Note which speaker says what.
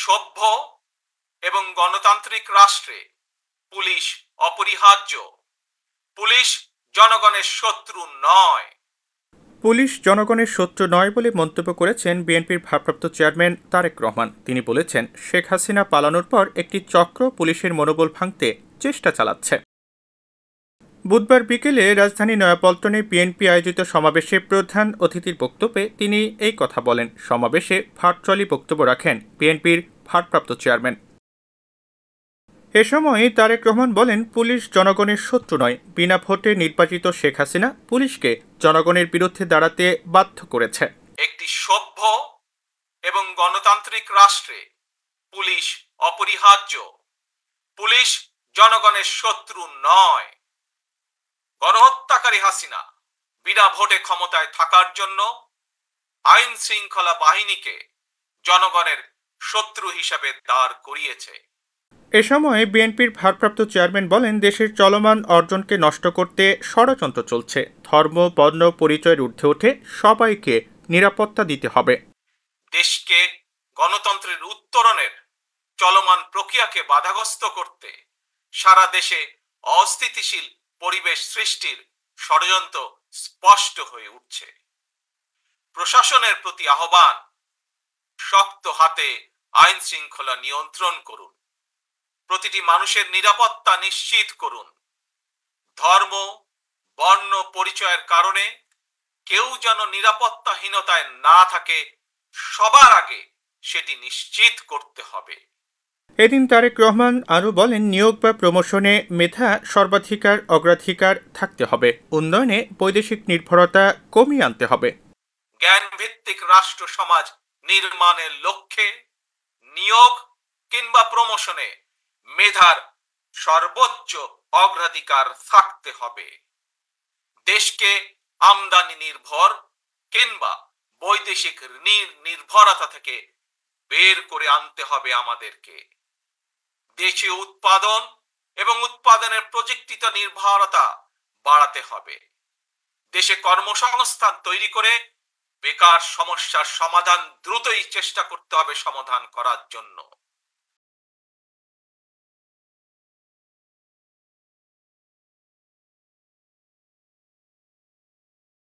Speaker 1: সভ্য এবং গণতান্ত্রিক রাষ্ট্রে পুলিশ অপরিহার্য। পুলিশ জনগণের শত্রু নয়।
Speaker 2: পুলিশ জনগণের শত্রু নয় বলে মন্তব্য করেছেন বিএনপির ভারপ্রাপ্ত চেয়ারম্যান তারেক রহমান। তিনি বলেছেন, শেখ হাসিনা পালানোর পর একটি চক্র পুলিশের মনোবল ভাঙতে চেষ্টা চালাচ্ছে। বুধবার বিকেলে রাজধানী নয়াপল্টনে বিএনপি আয়োজিত সমাবেশে প্রধান অতিথির বক্তব্যে তিনি এই কথা বলেন। সমাবেশে ভার্চুয়ালি বক্তব্য রাখেন বিএনপির ভারপ্রাপ্ত চেয়ারম্যান। এ সময় তারেক রহমান বলেন, পুলিশ জনগণের শত্রু নয়। বিনা ভোটে নির্বাচিত শেখ হাসিনা পুলিশকে জনগণের বিরুদ্ধে দাঁড়াতে বাধ্য করেছে।
Speaker 1: একটি সভ্য এবং গণতান্ত্রিক রাষ্ট্রে পুলিশ অপরিহার্য। পুলিশ জনগণের শত্রু নয়। গণহত্যাকারী হাসিনা বিনা ভোটে ক্ষমতায় থাকার জন্য আইন শৃঙ্খলা বাহিনীকে জনগণের শত্রু হিসেবে দাঁড় করিয়েছে।
Speaker 2: এ সময় বিএনপির ভারপ্রাপ্ত চেয়ারম্যান বলেন, দেশের চলমান অর্জনকে নষ্ট করতে ষড়যন্ত্র চলছে। ধর্ম, বর্ণ, পরিচয়ের ঊর্ধ্বে উঠে সবাইকে নিরাপত্তা দিতে হবে।
Speaker 1: দেশকে গণতন্ত্রের উত্তরণের চলমান প্রক্রিয়াকে বাধাগ্রস্ত করতে সারা দেশে অস্থিতিশীল পরিবেশ সৃষ্টির ষড়যন্ত্র স্পষ্ট হয়ে উঠছে। প্রশাসনের প্রতি আহ্বান, শক্ত হাতে আইন শৃঙ্খলা নিয়ন্ত্রণ করুন। প্রতিটি মানুষের নিরাপত্তা নিশ্চিত করুন। ধর্ম, বর্ণ, পরিচয়ের কারণে কেউ যেন নিরাপত্তাহীনতায় না থাকে, সবার আগে সেটি নিশ্চিত করতে হবে।
Speaker 2: এদিন তারেক রহমান আরও বলেন, নিয়োগ বা প্রমোশনে মেধা সর্বাধিকার অগ্রাধিকার থাকতে হবে। উন্নয়নে বৈদেশিক নির্ভরতা কমিয়ে আনতে হবে।
Speaker 1: জ্ঞানভিত্তিক রাষ্ট্র সমাজ নির্মাণের লক্ষ্যে নিয়োগ কিংবা প্রমোশনে মেধার সর্বোচ্চ অগ্রাধিকার থাকতে হবে। দেশকে আমদানি নির্ভর কিংবা বৈদেশিক নির্ভরতা থেকে বের করে আনতে হবে আমাদেরকে। দেশীয় উৎপাদন এবং উৎপাদনের প্রযুক্তিগত নির্ভরতা বাড়াতে হবে। দেশে কর্মসংস্থান তৈরি করে বেকার সমস্যার সমাধান দ্রুতই চেষ্টা করতে হবে সমাধান করার জন্য।